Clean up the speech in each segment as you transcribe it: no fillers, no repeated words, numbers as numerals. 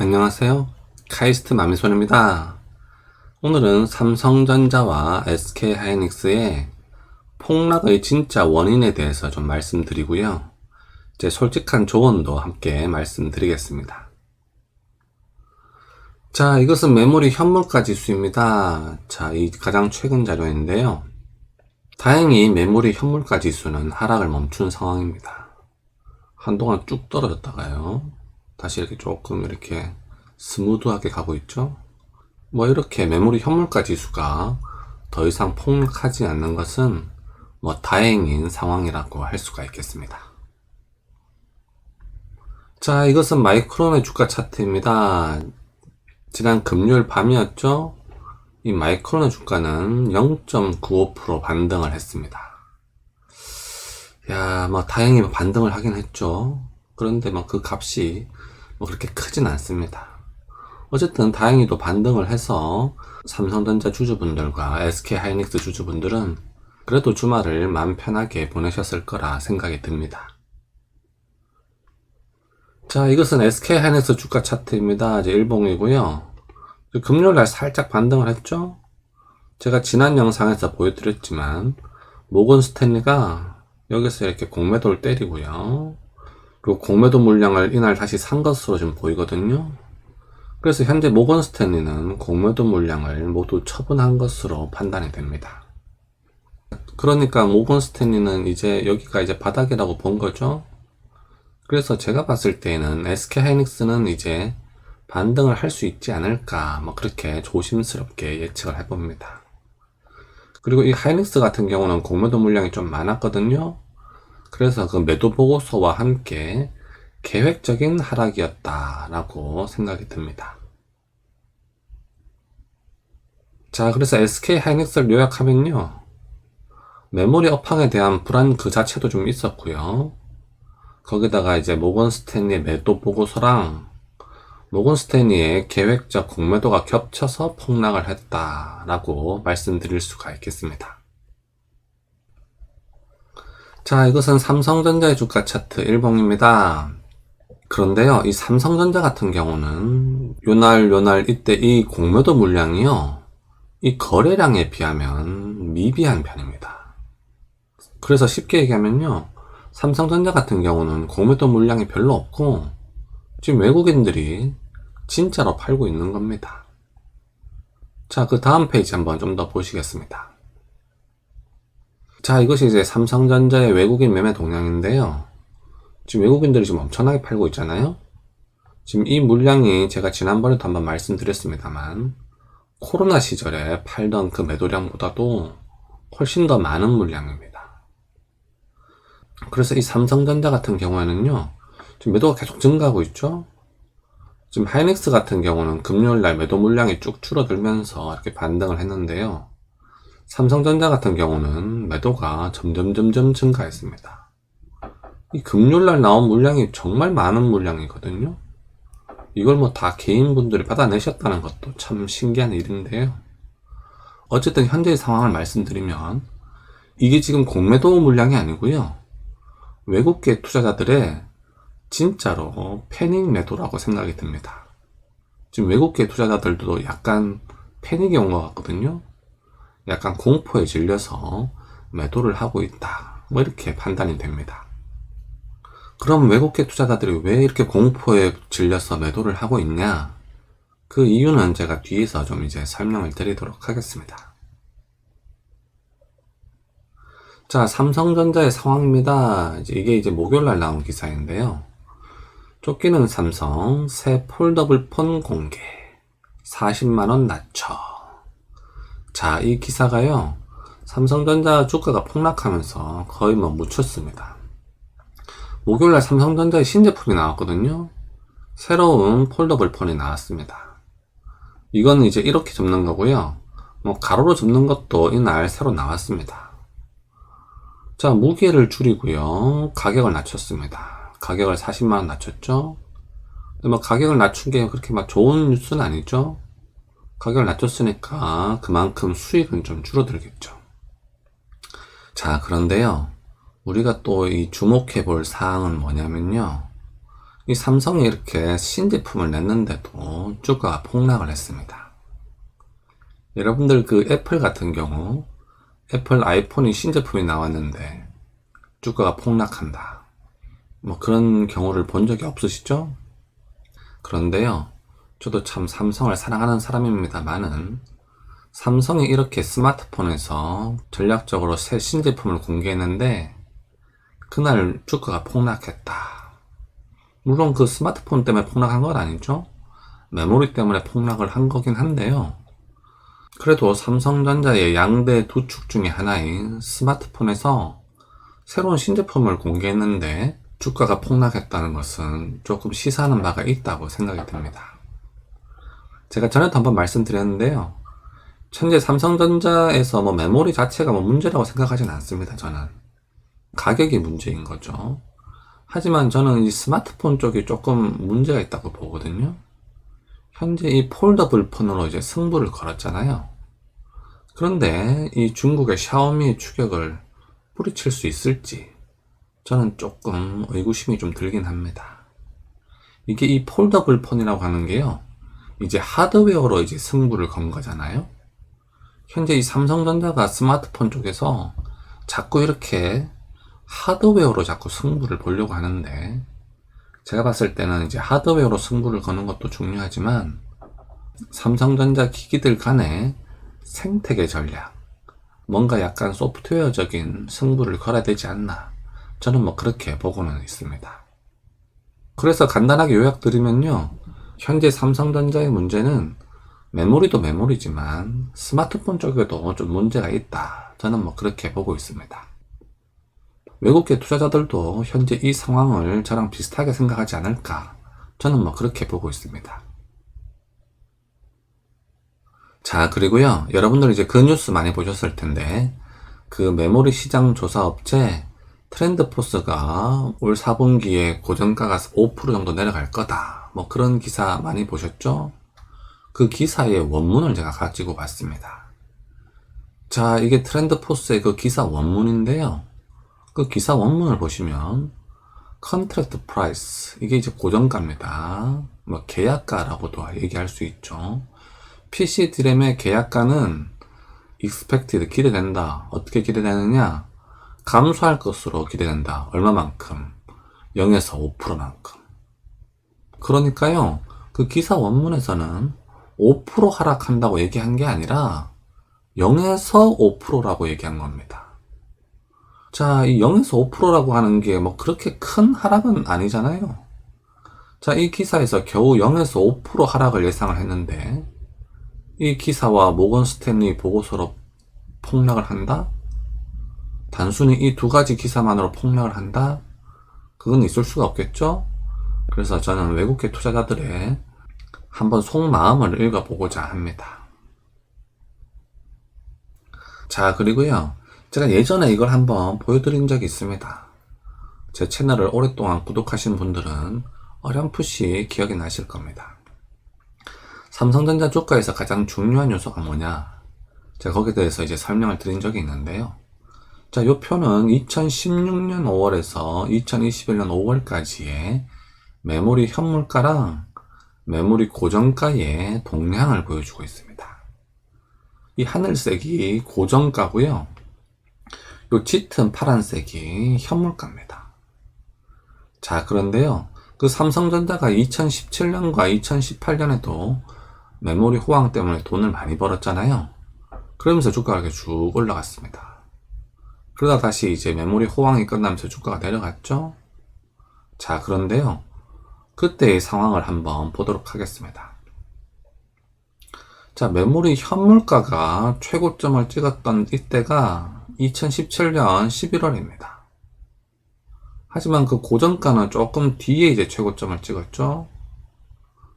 안녕하세요. 카이스트 마미손입니다. 오늘은 삼성전자와 SK하이닉스의 폭락의 진짜 원인에 대해서 좀 말씀드리고요. 제 솔직한 조언도 함께 말씀드리겠습니다. 자, 이것은 메모리 현물가 지수입니다. 자, 이 가장 최근 자료인데요. 다행히 메모리 현물가 지수는 하락을 멈춘 상황입니다. 한동안 쭉 떨어졌다가요. 다시 이렇게 조금 이렇게 스무드하게 가고 있죠. 뭐 이렇게 메모리 현물가 지수가 더 이상 폭락하지 않는 것은 뭐 다행인 상황이라고 할 수가 있겠습니다. 자, 이것은 마이크론의 주가 차트입니다. 지난 금요일 밤이었죠. 이 마이크론의 주가는 0.95% 반등을 했습니다. 야, 뭐 다행히 반등을 하긴 했죠. 그런데 뭐 그 값이 뭐 그렇게 크진 않습니다. 어쨌든 다행히도 반등을 해서 삼성전자 주주분들과 SK하이닉스 주주분들은 그래도 주말을 마음 편하게 보내셨을 거라 생각이 듭니다. 자, 이것은 SK하이닉스 주가 차트입니다. 이제 일봉이고요. 금요일날 살짝 반등을 했죠. 제가 지난 영상에서 보여드렸지만 모건 스탠리가 여기서 이렇게 공매도를 때리고요. 그리고 공매도 물량을 이날 다시 산 것으로 지금 보이거든요. 그래서 현재 모건 스탠리는 공매도 물량을 모두 처분한 것으로 판단이 됩니다. 그러니까 모건 스탠리는 이제 여기가 이제 바닥이라고 본 거죠. 그래서 제가 봤을 때는 SK하이닉스는 이제 반등을 할 수 있지 않을까, 뭐 그렇게 조심스럽게 예측을 해봅니다. 그리고 이 하이닉스 같은 경우는 공매도 물량이 좀 많았거든요. 그래서 그 매도 보고서와 함께 계획적인 하락이었다라고 생각이 듭니다. 자, 그래서 SK하이닉스를 요약하면요. 메모리 업황에 대한 불안 그 자체도 좀 있었고요. 거기다가 이제 모건 스탠리의 매도 보고서랑 모건 스탠리의 계획적 공매도가 겹쳐서 폭락을 했다라고 말씀드릴 수가 있겠습니다. 자, 이것은 삼성전자의 주가 차트 일봉입니다. 그런데요, 이 삼성전자 같은 경우는 요날 이때 이 공매도 물량이요, 이 거래량에 비하면 미비한 편입니다. 그래서 쉽게 얘기하면요, 삼성전자 같은 경우는 공매도 물량이 별로 없고 지금 외국인들이 진짜로 팔고 있는 겁니다. 자, 그 다음 페이지 한번 좀 더 보시겠습니다. 자, 이것이 이제 삼성전자의 외국인 매매 동향인데요. 지금 외국인들이 지금 엄청나게 팔고 있잖아요. 지금 이 물량이 제가 지난번에도 한번 말씀드렸습니다만 코로나 시절에 팔던 그 매도량보다도 훨씬 더 많은 물량입니다. 그래서 이 삼성전자 같은 경우에는요, 지금 매도가 계속 증가하고 있죠. 지금 하이닉스 같은 경우는 금요일날 매도 물량이 쭉 줄어들면서 이렇게 반등을 했는데요. 삼성전자 같은 경우는 매도가 점점 증가했습니다. 이 금요일날 나온 물량이 정말 많은 물량이거든요. 이걸 뭐 다 개인분들이 받아내셨다는 것도 참 신기한 일인데요. 어쨌든 현재의 상황을 말씀드리면 이게 지금 공매도 물량이 아니고요, 외국계 투자자들의 진짜로 패닉 매도라고 생각이 듭니다. 지금 외국계 투자자들도 약간 패닉이 온 것 같거든요. 약간 공포에 질려서 매도를 하고 있다, 뭐 이렇게 판단이 됩니다. 그럼 외국계 투자자들이 왜 이렇게 공포에 질려서 매도를 하고 있냐? 그 이유는 제가 뒤에서 좀 이제 설명을 드리도록 하겠습니다. 자, 삼성전자의 상황입니다. 이게 이제 목요일날 나온 기사인데요. 쫓기는 삼성 새 폴더블 폰 공개 40만원 낮춰. 자, 이 기사가요, 삼성전자 주가가 폭락하면서 거의 뭐 묻혔습니다. 목요일날 삼성전자의 신제품이 나왔거든요. 새로운 폴더블 폰이 나왔습니다. 이건 이제 이렇게 접는 거고요, 뭐 가로로 접는 것도 이날 새로 나왔습니다. 자, 무게를 줄이고요, 가격을 낮췄습니다. 가격을 40만원 낮췄죠. 근데 뭐 가격을 낮춘 게 그렇게 막 좋은 뉴스는 아니죠. 가격을 낮췄으니까 그만큼 수익은 좀 줄어들겠죠. 자, 그런데요, 우리가 또 이 주목해 볼 사항은 뭐냐면요, 이 삼성이 이렇게 신제품을 냈는데도 주가가 폭락을 했습니다. 여러분들 그 애플 같은 경우 애플 아이폰이 신제품이 나왔는데 주가가 폭락한다, 뭐 그런 경우를 본 적이 없으시죠? 그런데요, 저도 참 삼성을 사랑하는 사람입니다만은 삼성이 이렇게 스마트폰에서 전략적으로 새 신제품을 공개했는데 그날 주가가 폭락했다. 물론 그 스마트폰 때문에 폭락한 건 아니죠. 메모리 때문에 폭락을 한 거긴 한데요. 그래도 삼성전자의 양대 두 축 중에 하나인 스마트폰에서 새로운 신제품을 공개했는데 주가가 폭락했다는 것은 조금 시사하는 바가 있다고 생각이 듭니다. 제가 전에도 한번 말씀드렸는데요, 현재 삼성전자에서 뭐 메모리 자체가 뭐 문제라고 생각하지는 않습니다. 저는 가격이 문제인 거죠. 하지만 저는 이 스마트폰 쪽이 조금 문제가 있다고 보거든요. 현재 이 폴더블 폰으로 이제 승부를 걸었잖아요. 그런데 이 중국의 샤오미의 추격을 뿌리칠 수 있을지 저는 조금 의구심이 좀 들긴 합니다. 이게 이 폴더블 폰이라고 하는 게요, 이제 하드웨어로 이제 승부를 건 거잖아요. 현재 이 삼성전자가 스마트폰 쪽에서 자꾸 이렇게 하드웨어로 자꾸 승부를 보려고 하는데, 제가 봤을 때는 이제 하드웨어로 승부를 거는 것도 중요하지만 삼성전자 기기들 간의 생태계 전략, 뭔가 약간 소프트웨어적인 승부를 걸어야 되지 않나, 저는 뭐 그렇게 보고는 있습니다. 그래서 간단하게 요약드리면요, 현재 삼성전자의 문제는 메모리도 메모리지만 스마트폰 쪽에도 좀 문제가 있다, 저는 뭐 그렇게 보고 있습니다. 외국계 투자자들도 현재 이 상황을 저랑 비슷하게 생각하지 않을까, 저는 뭐 그렇게 보고 있습니다. 자, 그리고요, 여러분들 이제 그 뉴스 많이 보셨을 텐데, 그 메모리 시장 조사 업체 트렌드포스가 올 4분기에 고정가가 5% 정도 내려갈 거다, 뭐 그런 기사 많이 보셨죠? 그 기사의 원문을 제가 가지고 왔습니다. 자, 이게 트렌드포스의 그 기사 원문인데요, 그 기사 원문을 보시면 컨트랙트 프라이스, 이게 이제 고정가입니다. 뭐 계약가라고도 얘기할 수 있죠. PC 드램의 계약가는 expected, 기대된다. 어떻게 기대되느냐? 감소할 것으로 기대된다. 얼마만큼? 0에서 5%만큼. 그러니까요, 그 기사 원문에서는 5% 하락한다고 얘기한 게 아니라 0에서 5%라고 얘기한 겁니다. 자, 이 0에서 5%라고 하는 게 뭐 그렇게 큰 하락은 아니잖아요. 자, 이 기사에서 겨우 0에서 5% 하락을 예상을 했는데 이 기사와 모건 스탠리 보고서로 폭락을 한다? 단순히 이 두 가지 기사만으로 폭락을 한다? 그건 있을 수가 없겠죠? 그래서 저는 외국계 투자자들의 한번 속마음을 읽어보고자 합니다. 자, 그리고요, 제가 예전에 이걸 한번 보여드린 적이 있습니다. 제 채널을 오랫동안 구독하신 분들은 어렴풋이 기억이 나실 겁니다. 삼성전자 주가에서 가장 중요한 요소가 뭐냐, 제가 거기에 대해서 이제 설명을 드린 적이 있는데요. 자, 이 표는 2016년 5월에서 2021년 5월까지의 메모리 현물가랑 메모리 고정가의 동향을 보여주고 있습니다. 이 하늘색이 고정가고요, 요 짙은 파란색이 현물가입니다. 자, 그런데요, 그 삼성전자가 2017년과 2018년에도 메모리 호황 때문에 돈을 많이 벌었잖아요. 그러면서 주가가 이렇게 쭉 올라갔습니다. 그러다 다시 이제 메모리 호황이 끝나면서 주가가 내려갔죠. 자, 그런데요, 그때의 상황을 한번 보도록 하겠습니다. 자, 메모리 현물가가 최고점을 찍었던 이때가 2017년 11월입니다. 하지만 그 고정가는 조금 뒤에 이제 최고점을 찍었죠.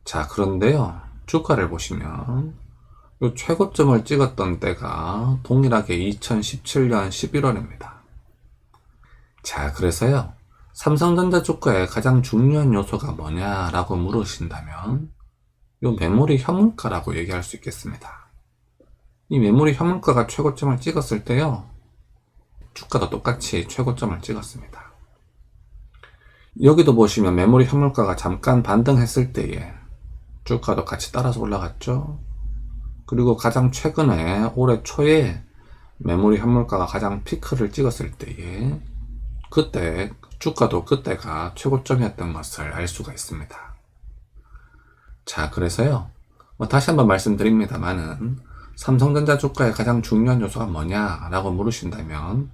자, 그런데요, 주가를 보시면 이 최고점을 찍었던 때가 동일하게 2017년 11월입니다. 자, 그래서요, 삼성전자 주가의 가장 중요한 요소가 뭐냐라고 물으신다면 이 메모리 현물가라고 얘기할 수 있겠습니다. 이 메모리 현물가가 최고점을 찍었을 때요, 주가도 똑같이 최고점을 찍었습니다. 여기도 보시면 메모리 현물가가 잠깐 반등했을 때에 주가도 같이 따라서 올라갔죠. 그리고 가장 최근에 올해 초에 메모리 현물가가 가장 피크를 찍었을 때에 그때 주가도 그때가 최고점이었던 것을 알 수가 있습니다. 자, 그래서요, 다시 한번 말씀드립니다만은 삼성전자 주가의 가장 중요한 요소가 뭐냐라고 물으신다면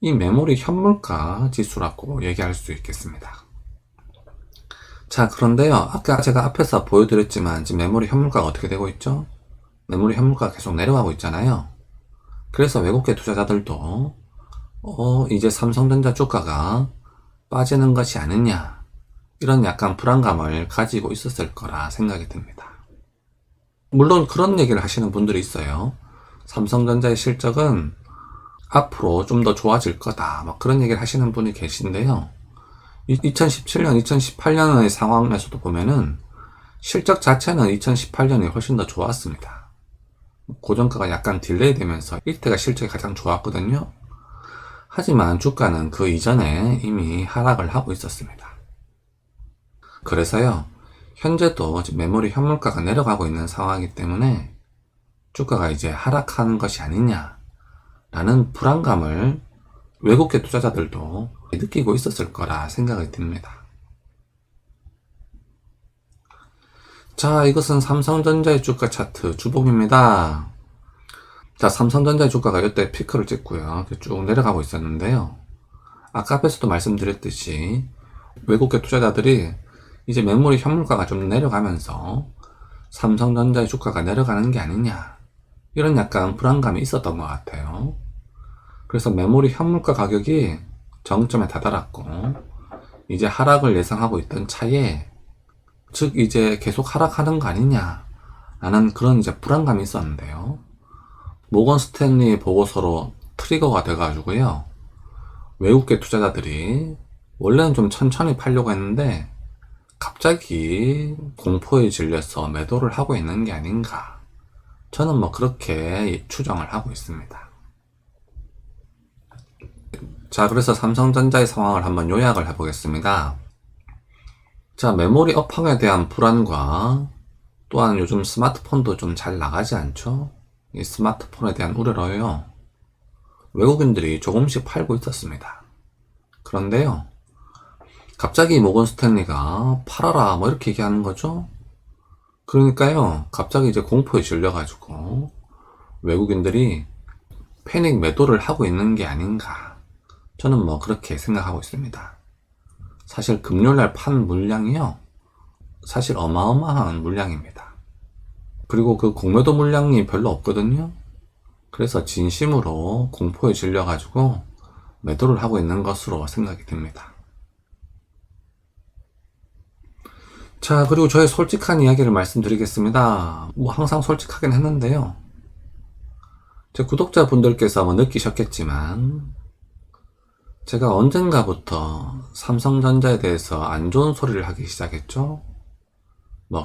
이 메모리 현물가 지수라고 얘기할 수 있겠습니다. 자, 그런데요, 아까 제가 앞에서 보여드렸지만 지금 메모리 현물가가 어떻게 되고 있죠? 메모리 현물가가 계속 내려가고 있잖아요. 그래서 외국계 투자자들도 이제 삼성전자 주가가 빠지는 것이 아니냐, 이런 약간 불안감을 가지고 있었을 거라 생각이 듭니다. 물론 그런 얘기를 하시는 분들이 있어요. 삼성전자의 실적은 앞으로 좀 더 좋아질 거다, 막 그런 얘기를 하시는 분이 계신데요. 2017년, 2018년의 상황에서도 보면은 실적 자체는 2018년이 훨씬 더 좋았습니다. 고정가가 약간 딜레이 되면서 이때가 실적이 가장 좋았거든요. 하지만 주가는 그 이전에 이미 하락을 하고 있었습니다. 그래서요, 현재도 메모리 현물가가 내려가고 있는 상황이기 때문에 주가가 이제 하락하는 것이 아니냐라는 불안감을 외국계 투자자들도 느끼고 있었을 거라 생각이 듭니다. 자, 이것은 삼성전자의 주가 차트 주봉입니다. 자, 삼성전자의 주가가 이때 피크를 찍고요, 쭉 내려가고 있었는데요. 아까 앞에서도 말씀드렸듯이 외국계 투자자들이 이제 메모리 현물가가 좀 내려가면서 삼성전자의 주가가 내려가는 게 아니냐, 이런 약간 불안감이 있었던 것 같아요. 그래서 메모리 현물가 가격이 정점에 다다랐고 이제 하락을 예상하고 있던 차에, 즉 이제 계속 하락하는 거 아니냐 라는 그런 이제 불안감이 있었는데요. 모건 스탠리 보고서로 트리거가 돼가지고요, 외국계 투자자들이 원래는 좀 천천히 팔려고 했는데 갑자기 공포에 질려서 매도를 하고 있는 게 아닌가, 저는 그렇게 추정을 하고 있습니다. 자, 그래서 삼성전자의 상황을 한번 요약을 해보겠습니다. 자, 메모리 업황에 대한 불안과 또한 요즘 스마트폰도 좀 잘 나가지 않죠? 이 스마트폰에 대한 우려로요, 외국인들이 조금씩 팔고 있었습니다. 그런데요, 갑자기 모건 스탠리가 팔아라 이렇게 얘기하는 거죠. 그러니까요, 갑자기 이제 공포에 질려가지고 외국인들이 패닉 매도를 하고 있는 게 아닌가, 저는 그렇게 생각하고 있습니다. 사실 금요일날 판 물량이요, 사실 어마어마한 물량입니다. 그리고 그 공매도 물량이 별로 없거든요. 그래서 진심으로 공포에 질려가지고 매도를 하고 있는 것으로 생각이 됩니다. 자, 그리고 저의 솔직한 이야기를 말씀드리겠습니다. 항상 솔직하긴 했는데요, 제 구독자분들께서 느끼셨겠지만 제가 언젠가부터 삼성전자에 대해서 안 좋은 소리를 하기 시작했죠.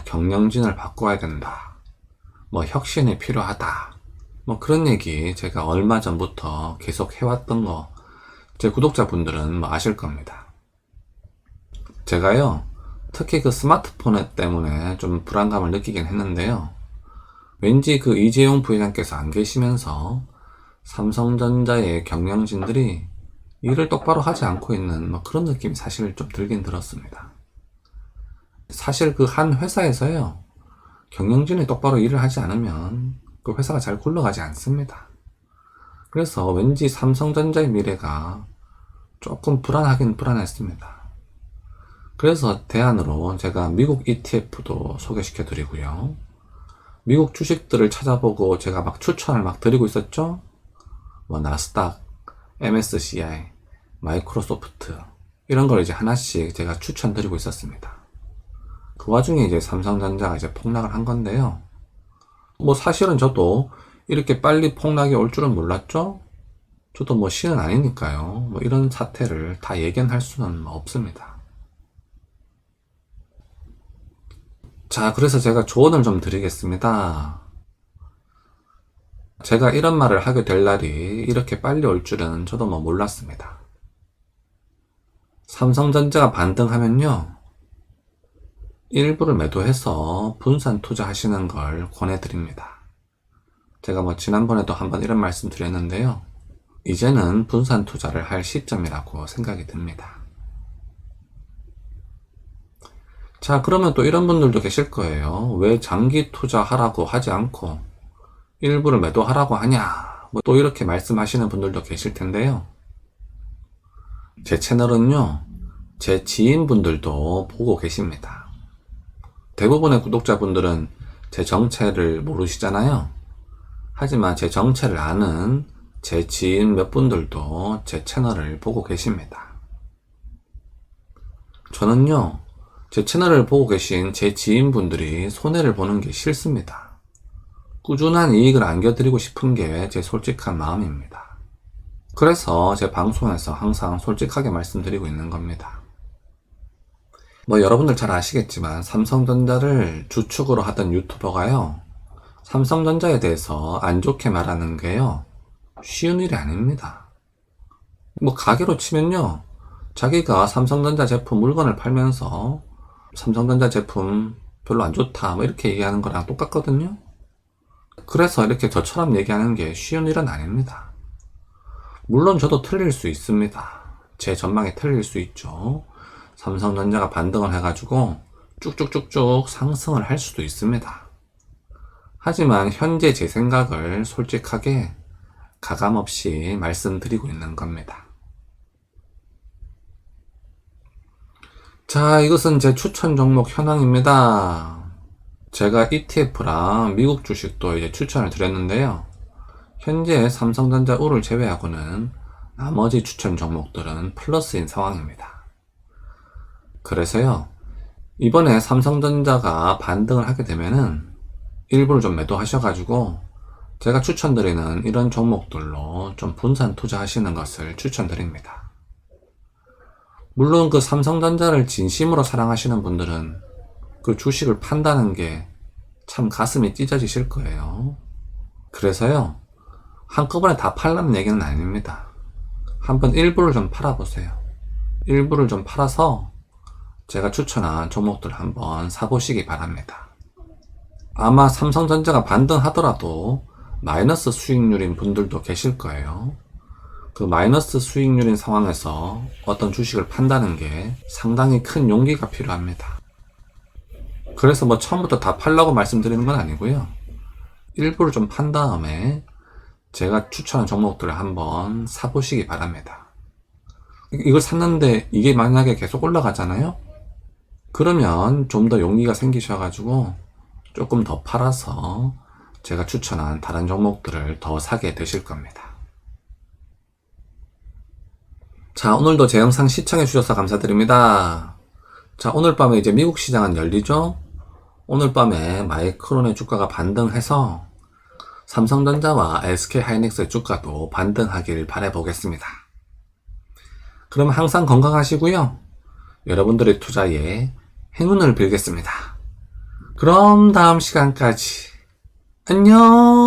경영진을 바꿔야 된다, 혁신이 필요하다, 그런 얘기 제가 얼마 전부터 계속 해왔던 거 제 구독자분들은 아실 겁니다. 제가요, 특히 그 스마트폰 때문에 좀 불안감을 느끼긴 했는데요, 왠지 그 이재용 부회장께서 안 계시면서 삼성전자의 경영진들이 일을 똑바로 하지 않고 있는 그런 느낌이 사실 좀 들긴 들었습니다. 사실 그 한 회사에서요, 경영진이 똑바로 일을 하지 않으면 그 회사가 잘 굴러가지 않습니다. 그래서 왠지 삼성전자의 미래가 조금 불안하긴 불안했습니다. 그래서 대안으로 제가 미국 ETF도 소개시켜 드리고요, 미국 주식들을 찾아보고 제가 추천을 드리고 있었죠. 나스닥, MSCI, 마이크로소프트, 이런 걸 이제 하나씩 제가 추천드리고 있었습니다. 그 와중에 이제 삼성전자가 이제 폭락을 한 건데요, 사실은 저도 이렇게 빨리 폭락이 올 줄은 몰랐죠. 저도 신은 아니니까요, 이런 사태를 다 예견할 수는 없습니다. 자, 그래서 제가 조언을 좀 드리겠습니다. 제가 이런 말을 하게 될 날이 이렇게 빨리 올 줄은 저도 몰랐습니다. 삼성전자가 반등하면요, 일부를 매도해서 분산 투자하시는 걸 권해드립니다. 제가 지난번에도 한번 이런 말씀 드렸는데요. 이제는 분산 투자를 할 시점이라고 생각이 듭니다. 자, 그러면 또 이런 분들도 계실 거예요. 왜 장기 투자하라고 하지 않고 일부를 매도하라고 하냐? 또 이렇게 말씀하시는 분들도 계실 텐데요. 제 채널은요, 제 지인분들도 보고 계십니다. 대부분의 구독자분들은 제 정체를 모르시잖아요. 하지만 제 정체를 아는 제 지인 몇 분들도 제 채널을 보고 계십니다. 저는요, 제 채널을 보고 계신 제 지인분들이 손해를 보는 게 싫습니다. 꾸준한 이익을 안겨드리고 싶은 게 제 솔직한 마음입니다. 그래서 제 방송에서 항상 솔직하게 말씀드리고 있는 겁니다. 여러분들 잘 아시겠지만 삼성전자를 주축으로 하던 유튜버가요, 삼성전자에 대해서 안 좋게 말하는 게요, 쉬운 일이 아닙니다. 가게로 치면요, 자기가 삼성전자 제품 물건을 팔면서 삼성전자 제품 별로 안 좋다 이렇게 얘기하는 거랑 똑같거든요. 그래서 이렇게 저처럼 얘기하는 게 쉬운 일은 아닙니다. 물론 저도 틀릴 수 있습니다. 제 전망이 틀릴 수 있죠. 삼성전자가 반등을 해가지고 쭉쭉쭉쭉 상승을 할 수도 있습니다. 하지만 현재 제 생각을 솔직하게 가감없이 말씀드리고 있는 겁니다. 자, 이것은 제 추천 종목 현황입니다. 제가 ETF랑 미국 주식도 이제 추천을 드렸는데요. 현재 삼성전자 우를 제외하고는 나머지 추천 종목들은 플러스인 상황입니다. 그래서요, 이번에 삼성전자가 반등을 하게 되면은 일부를 좀 매도하셔가지고 제가 추천드리는 이런 종목들로 좀 분산 투자하시는 것을 추천드립니다. 물론 그 삼성전자를 진심으로 사랑하시는 분들은 그 주식을 판다는 게 참 가슴이 찢어지실 거예요. 그래서요, 한꺼번에 다 팔라는 얘기는 아닙니다. 한번 일부를 좀 팔아보세요. 일부를 좀 팔아서 제가 추천한 종목들 한번 사보시기 바랍니다. 아마 삼성전자가 반등하더라도 마이너스 수익률인 분들도 계실 거예요. 그 마이너스 수익률인 상황에서 어떤 주식을 판다는 게 상당히 큰 용기가 필요합니다. 그래서 처음부터 다 팔라고 말씀드리는 건 아니고요. 일부를 좀 판 다음에 제가 추천한 종목들을 한번 사보시기 바랍니다. 이걸 샀는데 이게 만약에 계속 올라가잖아요? 그러면 좀 더 용기가 생기셔가지고 조금 더 팔아서 제가 추천한 다른 종목들을 더 사게 되실 겁니다. 자, 오늘도 제 영상 시청해 주셔서 감사드립니다. 자, 오늘 밤에 이제 미국 시장은 열리죠? 오늘 밤에 마이크론의 주가가 반등해서 삼성전자와 SK하이닉스의 주가도 반등하길 바라보겠습니다. 그럼 항상 건강하시고요. 여러분들의 투자에 행운을 빌겠습니다. 그럼 다음 시간까지 안녕!